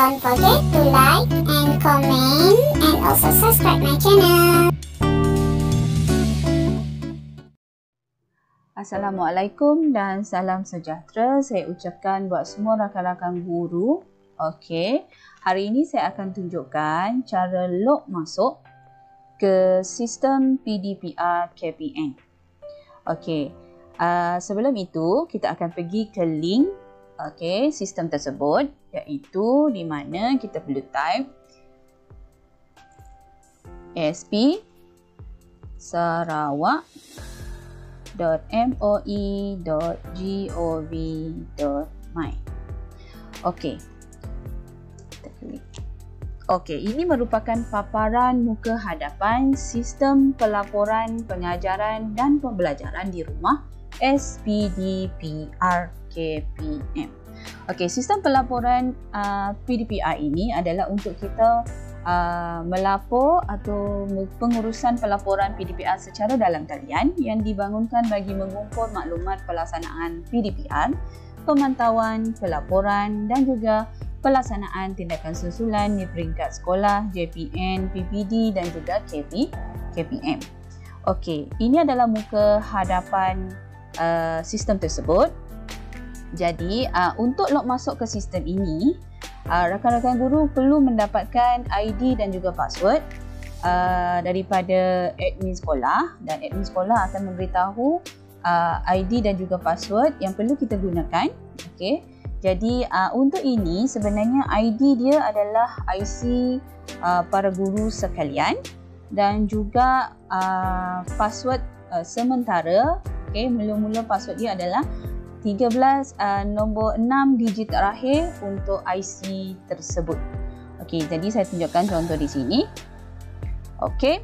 Don't forget to like and comment and also subscribe my channel. Assalamualaikum dan salam sejahtera saya ucapkan buat semua rakan-rakan guru. Okey, hari ini saya akan tunjukkan cara log masuk ke sistem PDPR KPM. Okey, sebelum itu kita akan pergi ke link sistem tersebut, iaitu di mana kita perlu type asp.moi.gov.my. Okey. Kita klik. Okey, ini merupakan paparan muka hadapan sistem pelaporan pengajaran dan pembelajaran di rumah SPDPR KPM. Okey, sistem pelaporan PDPR ini adalah untuk kita melapor atau pengurusan pelaporan PDPR secara dalam talian yang dibangunkan bagi mengumpul maklumat pelaksanaan PDPR, pemantauan, pelaporan dan juga pelaksanaan tindakan susulan di peringkat sekolah, JPN, PPD dan juga KPM. Okey, ini adalah muka hadapan sistem tersebut. Jadi, untuk log masuk ke sistem ini, rakan-rakan guru perlu mendapatkan ID dan juga password daripada admin sekolah, dan admin sekolah akan memberitahu ID dan juga password yang perlu kita gunakan. Okey. Jadi, untuk ini sebenarnya ID dia adalah IC para guru sekalian dan juga password sementara. Okey, mula-mula password dia adalah 13 nombor 6 digit terakhir untuk IC tersebut. Okey, jadi saya tunjukkan contoh di sini. Okey.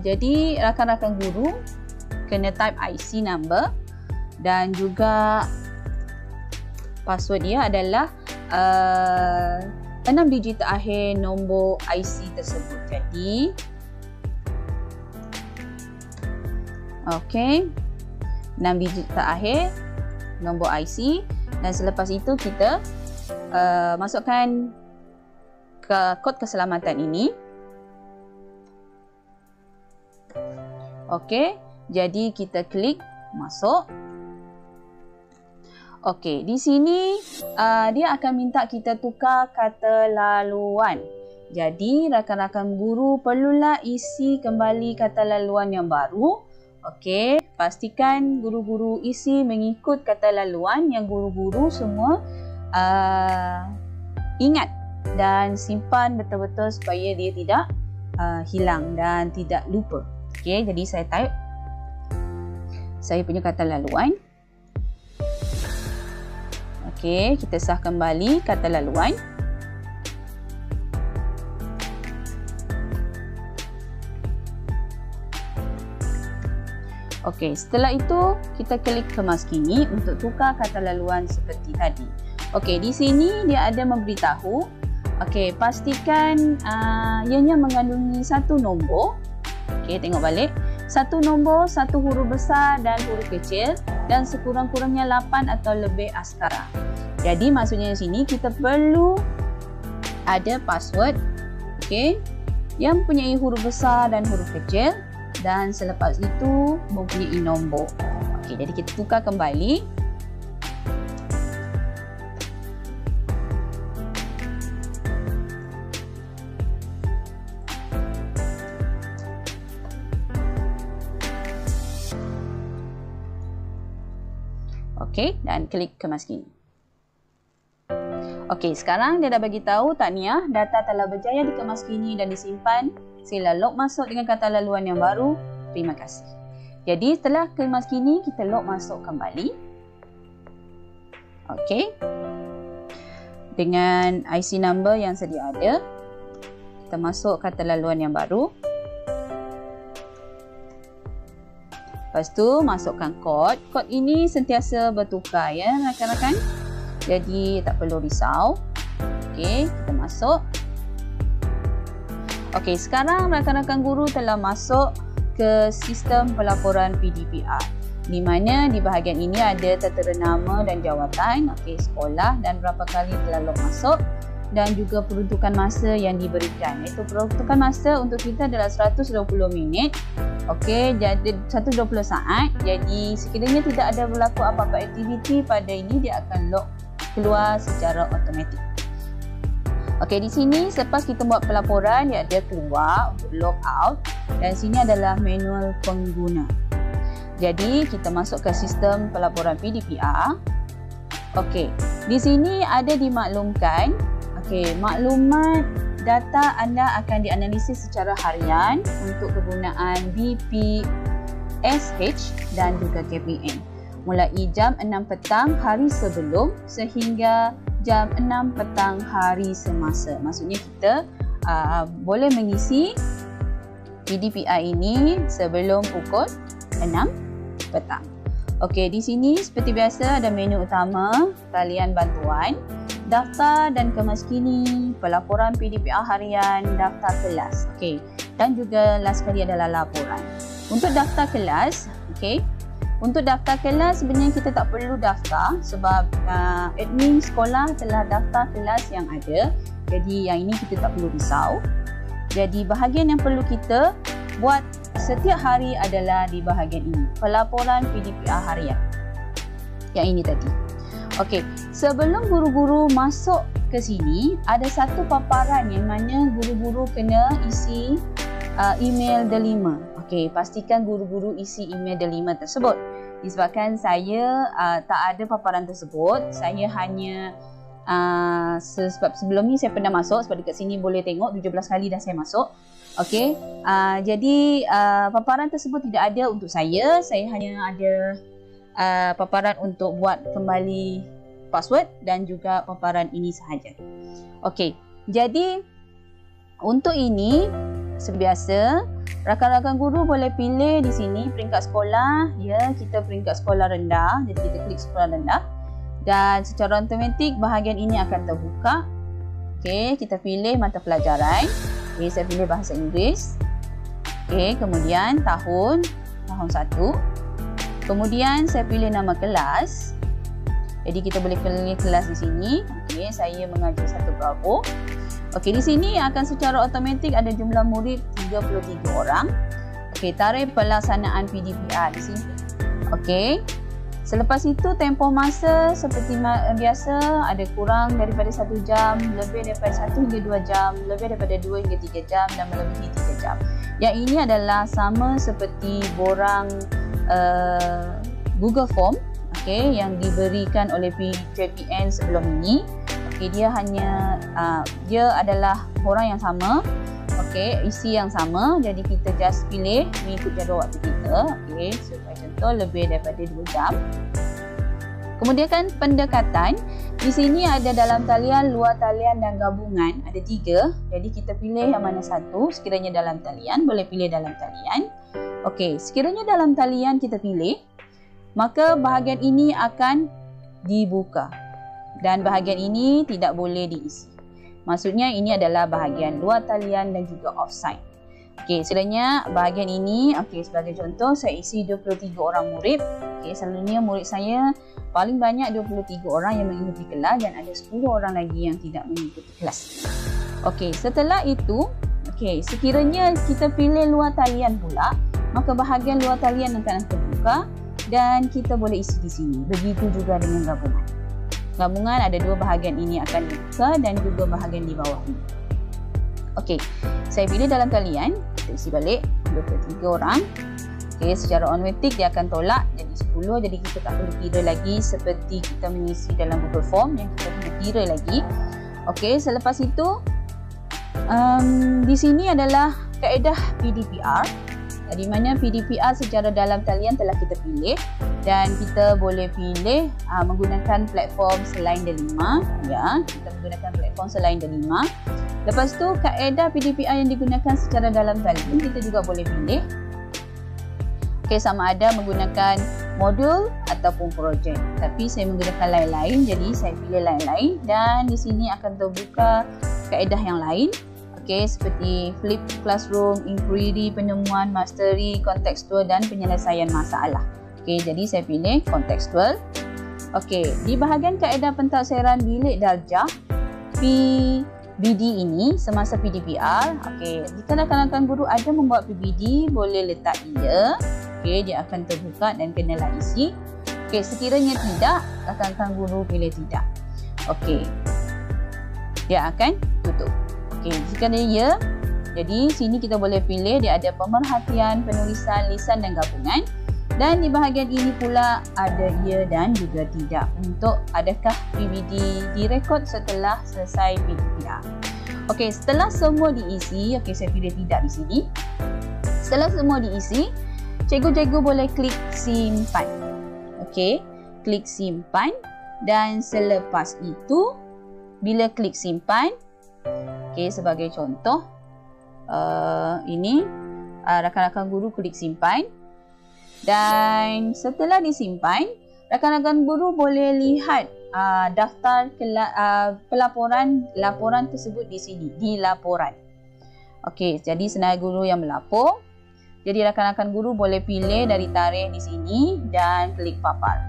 Jadi rakan-rakan guru kena type IC number dan juga password dia adalah 6 digit terakhir nombor IC tersebut. Jadi okey, 6 digit terakhir nombor IC, dan selepas itu kita masukkan kod keselamatan ini. Okey, jadi kita klik masuk. Okey, di sini dia akan minta kita tukar kata laluan. Jadi rakan-rakan guru perlulah isi kembali kata laluan yang baru. Okey, pastikan guru-guru isi mengikut kata laluan yang guru-guru semua ingat dan simpan betul-betul supaya dia tidak hilang dan tidak lupa. Okey, jadi saya type saya punya kata laluan. Okey, kita sah kembali kata laluan. Okey, setelah itu kita klik kemas kini untuk tukar kata laluan seperti tadi. Okey, di sini dia ada memberitahu. Okey, pastikan ianya mengandungi satu nombor. Okey, tengok balik. Satu nombor, satu huruf besar dan huruf kecil dan sekurang-kurangnya 8 atau lebih askara. Jadi maksudnya di sini kita perlu ada password, okey, yang mempunyai huruf besar dan huruf kecil. Dan selepas itu mempunyai nombor. Okey, jadi kita tukar kembali. Okey, dan klik kemas kini. Okey, sekarang dia dah bagi tahu, tahniah, data telah berjaya dikemas kini dan disimpan. Sila log masuk dengan kata laluan yang baru. Terima kasih. Jadi setelah kemas kini, kita log masuk kembali. Okey. Dengan IC number yang sedia ada, kita masuk kata laluan yang baru. Lepas tu masukkan kod. Kod ini sentiasa bertukar ya rakan-rakan. Jadi tak perlu risau. Okey, kita masuk. Okey, sekarang rakan-rakan guru telah masuk ke sistem pelaporan PDPR. di mana di bahagian ini ada tertera nama dan jawatan, sekolah dan berapa kali telah log masuk, dan juga peruntukan masa yang diberikan. Iaitu peruntukan masa untuk kita adalah 120 minit. Jadi 120 saat. Jadi sekiranya tidak ada berlaku apa-apa aktiviti pada ini, dia akan log keluar secara automatik. Di sini selepas kita buat pelaporan, dia ada keluar untuk log out, dan sini adalah manual pengguna. Jadi kita masuk ke sistem pelaporan PDPR. Di sini ada dimaklumkan, maklumat data anda akan dianalisis secara harian untuk kegunaan BPSH dan juga KPM. Mulai jam 6 petang hari sebelum sehingga jam 6 petang hari semasa. Maksudnya kita boleh mengisi PDPR ini sebelum pukul 6 petang. Di sini seperti biasa ada menu utama, talian bantuan, daftar dan kemaskini, pelaporan PDPR harian, daftar kelas. Dan juga last sekali adalah laporan. Untuk daftar kelas, untuk daftar kelas sebenarnya kita tak perlu daftar sebab admin sekolah telah daftar kelas yang ada. Jadi yang ini kita tak perlu risau. Jadi bahagian yang perlu kita buat setiap hari adalah di bahagian ini, pelaporan PDPR harian. Yang ini tadi. Sebelum guru-guru masuk ke sini, ada satu paparan yang mana guru-guru kena isi email delima. Pastikan guru-guru isi email delima tersebut. Disebabkan saya tak ada paparan tersebut, saya hanya sebab sebelum ni saya pernah masuk, sebab dekat sini boleh tengok 17 kali dah saya masuk. Jadi paparan tersebut tidak ada untuk saya hanya ada paparan untuk buat kembali password dan juga paparan ini sahaja. Jadi untuk ini seperti biasa, rakan-rakan guru boleh pilih di sini peringkat sekolah. Kita peringkat sekolah rendah, jadi kita klik sekolah rendah dan secara automatik bahagian ini akan terbuka. Kita pilih mata pelajaran. Saya pilih bahasa Inggeris. Kemudian tahun 1. Kemudian saya pilih nama kelas. Jadi kita boleh pilih kelas di sini. Saya mengajar 1 Bravo. Di sini akan secara automatik ada jumlah murid 33 orang. Tarikh pelaksanaan PDPR di sini. Selepas itu tempoh masa seperti biasa ada kurang daripada 1 jam, lebih daripada 1 hingga 2 jam, lebih daripada 2 hingga 3 jam dan melebihi 3 jam. Yang ini adalah sama seperti borang Google Form yang diberikan oleh JPN sebelum ini. Dia hanya dia adalah borang yang sama, isi yang sama, jadi kita just pilih mengikut jadual waktu kita. Sebagai contoh lebih daripada 2 jam. Kemudian kan pendekatan, di sini ada dalam talian, luar talian dan gabungan, ada 3. Jadi kita pilih yang mana satu. Sekiranya dalam talian, boleh pilih dalam talian. Sekiranya dalam talian kita pilih, maka bahagian ini akan dibuka dan bahagian ini tidak boleh diisi. Maksudnya ini adalah bahagian luar talian dan juga offside. Sekiranya bahagian ini, sebagai contoh saya isi 23 orang murid. Selalunya murid saya paling banyak 23 orang yang mengikuti kelas dan ada 10 orang lagi yang tidak mengikuti kelas. Setelah itu, sekiranya kita pilih luar talian pula, maka bahagian luar talian akan terbuka dan kita boleh isi di sini. Begitu juga dengan gabungan. Gabungan ada 2 bahagian ini akan dibuka dan juga bahagian di bawah ini. Saya pilih dalam talian, kita isi balik 23 orang. Secara automatik dia akan tolak jadi 10, jadi kita tak perlu kira lagi seperti kita mengisi dalam Google Form yang kita perlu kira lagi. Selepas itu di sini adalah kaedah PDPR, di mana PDPR secara dalam talian telah kita pilih dan kita boleh pilih menggunakan platform selain delima. Kita menggunakan platform selain delima. Lepas tu kaedah PDPR yang digunakan secara dalam talian kita juga boleh pilih. Sama ada menggunakan modul ataupun projek. Tapi saya menggunakan lain-lain, jadi saya pilih lain-lain dan di sini akan terbuka kaedah yang lain. Seperti flip classroom, inquiry, penemuan, mastery, kontekstual dan penyelesaian masalah. Okey, jadi saya pilih contextual. Okey, di bahagian kaedah pentafsiran bilik darjah PBD ini semasa PDPR, okey, jika rakan-rakan guru ada membuat PBD, boleh letak ya. Okey, dia akan terbuka dan kenalah isi. Okey, sekiranya tidak, rakan-rakan guru pilih tidak. Okey, dia akan tutup. Okey, jika dia ya, jadi sini kita boleh pilih dia ada pemerhatian, penulisan, lisan dan gabungan. Dan di bahagian ini pula ada ya dan juga tidak untuk adakah PBD direkod setelah selesai PDPR. Okey, setelah semua diisi, okey saya pilih tidak di sini. Setelah semua diisi, cikgu-cikgu boleh klik simpan. Okey, klik simpan dan selepas itu bila klik simpan, okey sebagai contoh ini rakan-rakan guru klik simpan. Dan setelah disimpan, rakan-rakan guru boleh lihat daftar laporan tersebut di sini, di laporan. Okey, jadi senarai guru yang melapor. Jadi rakan-rakan guru boleh pilih dari tarikh di sini dan klik papar.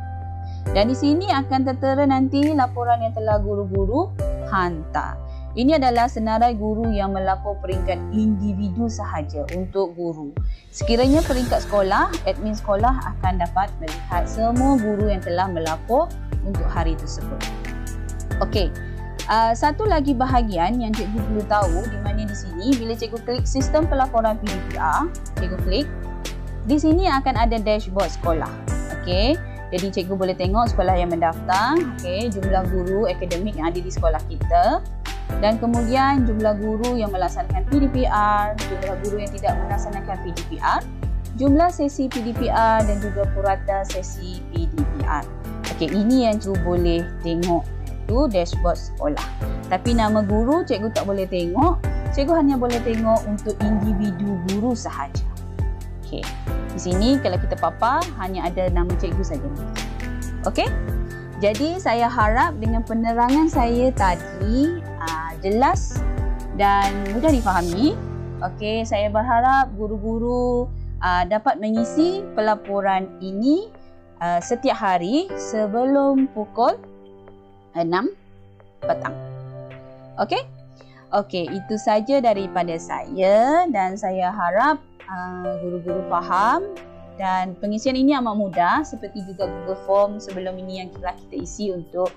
Dan di sini akan tertera nanti laporan yang telah guru-guru hantar. Ini adalah senarai guru yang melapor peringkat individu sahaja untuk guru. Sekiranya peringkat sekolah, admin sekolah akan dapat melihat semua guru yang telah melapor untuk hari tersebut. Okey, satu lagi bahagian yang cikgu perlu tahu di mana di sini, bila cikgu klik sistem pelaporan PDPR, cikgu klik, di sini akan ada dashboard sekolah. Okey, jadi cikgu boleh tengok sekolah yang mendaftar, okey, jumlah guru akademik yang ada di sekolah kita. Dan kemudian jumlah guru yang melaksanakan PDPR, jumlah guru yang tidak melaksanakan PDPR, jumlah sesi PDPR dan juga purata sesi PDPR. Okey, ini yang cikgu boleh tengok, iaitu dashboard sekolah. Tapi nama guru cikgu tak boleh tengok, cikgu hanya boleh tengok untuk individu guru sahaja. Okey, di sini kalau kita papar hanya ada nama cikgu saja. Okey, jadi saya harap dengan penerangan saya tadi jelas dan mudah difahami. Okey, saya berharap guru-guru dapat mengisi pelaporan ini setiap hari sebelum pukul 6 petang. Okey? Okey, itu saja daripada saya dan saya harap guru-guru faham. Dan pengisian ini amat mudah seperti juga Google Form sebelum ini yang telah kita isi untuk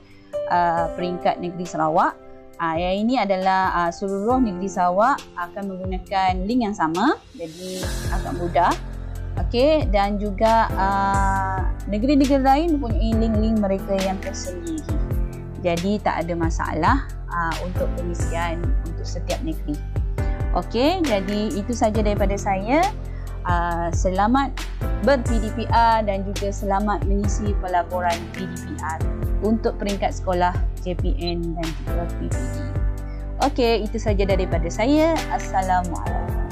peringkat negeri Sarawak. Yang ini adalah seluruh negeri Sarawak akan menggunakan link yang sama, jadi agak mudah. Okey, dan juga negeri-negeri lain mempunyai link-link mereka yang tersendiri. Jadi tak ada masalah untuk pengisian untuk setiap negeri. Okey, jadi itu saja daripada saya. Selamat ber-PDPR dan juga selamat mengisi pelaporan PDPR untuk peringkat sekolah JPN dan juga PPD. Okey, itu saja daripada saya. Assalamualaikum.